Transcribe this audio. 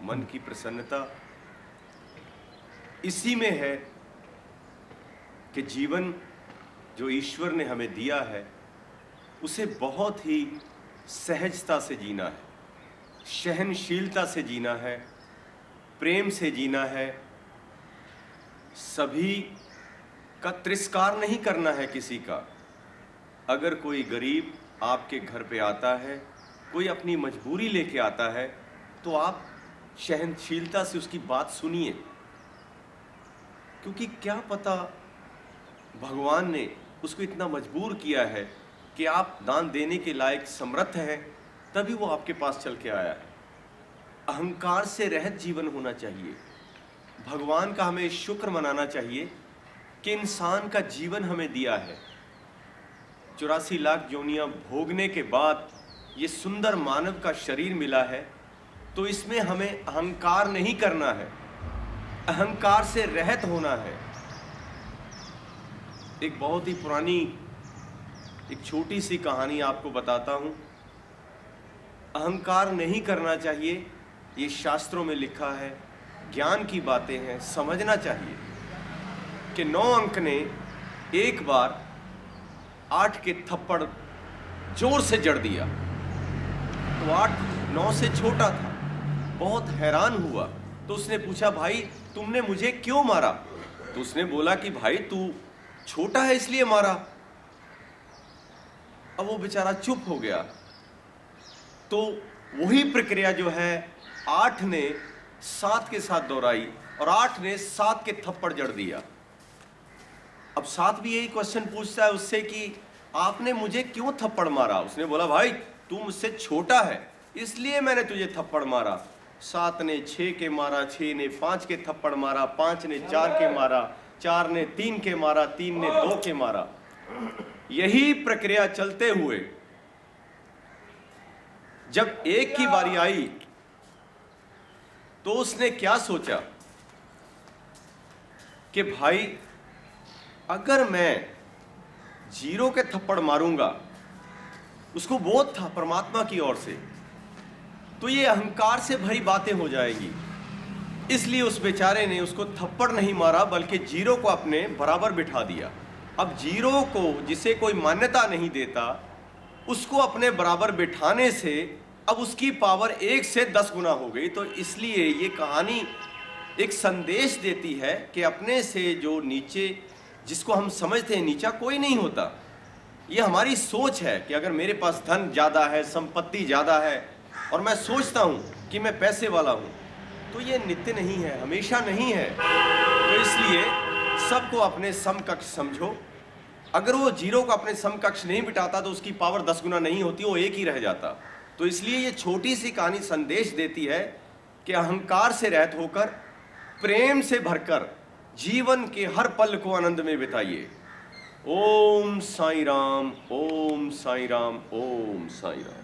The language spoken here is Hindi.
मन की प्रसन्नता इसी में है कि जीवन जो ईश्वर ने हमें दिया है उसे बहुत ही सहजता से जीना है, सहनशीलता से जीना है, प्रेम से जीना है, सभी का तिरस्कार नहीं करना है किसी का। अगर कोई गरीब आपके घर पे आता है, कोई अपनी मजबूरी लेके आता है, तो आप सहनशीलता से उसकी बात सुनिए, क्योंकि क्या पता भगवान ने उसको इतना मजबूर किया है कि आप दान देने के लायक समर्थ हैं, तभी वो आपके पास चल के आया है। अहंकार से रहित जीवन होना चाहिए। भगवान का हमें शुक्र मनाना चाहिए कि इंसान का जीवन हमें दिया है। 84 लाख योनियां भोगने के बाद ये सुंदर मानव का शरीर मिला है, तो इसमें हमें अहंकार नहीं करना है, अहंकार से रहित होना है। एक बहुत ही पुरानी एक छोटी सी कहानी आपको बताता हूँ। अहंकार नहीं करना चाहिए, ये शास्त्रों में लिखा है, ज्ञान की बातें हैं, समझना चाहिए कि 9 अंक ने एक बार 8 के थप्पड़ जोर से जड़ दिया, तो 8 9 से छोटा था, बहुत हैरान हुआ। तो उसने पूछा, भाई तुमने मुझे क्यों मारा? तो उसने बोला कि भाई तू छोटा है इसलिए मारा। अब वो बेचारा चुप हो गया। तो वही प्रक्रिया जो है 8 ने 7 के साथ दोहराई और 8 ने 7 के थप्पड़ जड़ दिया। अब 7 भी यही क्वेश्चन पूछता है उससे कि आपने मुझे क्यों थप्पड़ मारा? उसने बोला, भाई तू मुझसे छोटा है इसलिए मैंने तुझे थप्पड़ मारा। 7 ने 6 के मारा, 6 ने 5 के थप्पड़ मारा, 5 ने 4 के मारा, 4 ने 3 के मारा, 3 ने 2 के मारा। यही प्रक्रिया चलते हुए जब 1 की बारी आई तो उसने क्या सोचा कि भाई अगर मैं 0 के थप्पड़ मारूंगा, उसको बोध था परमात्मा की ओर से, तो ये अहंकार से भरी बातें हो जाएगी। इसलिए उस बेचारे ने उसको थप्पड़ नहीं मारा बल्कि 0 को अपने बराबर बिठा दिया। अब 0 को जिसे कोई मान्यता नहीं देता, उसको अपने बराबर बिठाने से अब उसकी पावर 1 से 10 गुना हो गई। तो इसलिए ये कहानी एक संदेश देती है कि अपने से जो नीचे, जिसको हम समझते हैं नीचा, कोई नहीं होता। ये हमारी सोच है कि अगर मेरे पास धन ज़्यादा है, संपत्ति ज़्यादा है और मैं सोचता हूँ कि मैं पैसे वाला हूँ, तो ये नित्य नहीं है, हमेशा नहीं है। तो इसलिए सबको अपने समकक्ष समझो। अगर वो 0 को अपने समकक्ष नहीं बिठाता तो उसकी पावर 10 गुना नहीं होती, वो 1 ही रह जाता। तो इसलिए ये छोटी सी कहानी संदेश देती है कि अहंकार से रहित होकर, प्रेम से भरकर जीवन के हर पल को आनंद में बिताइए। ओम साईं राम, ओम साईं राम, ओम साईं राम।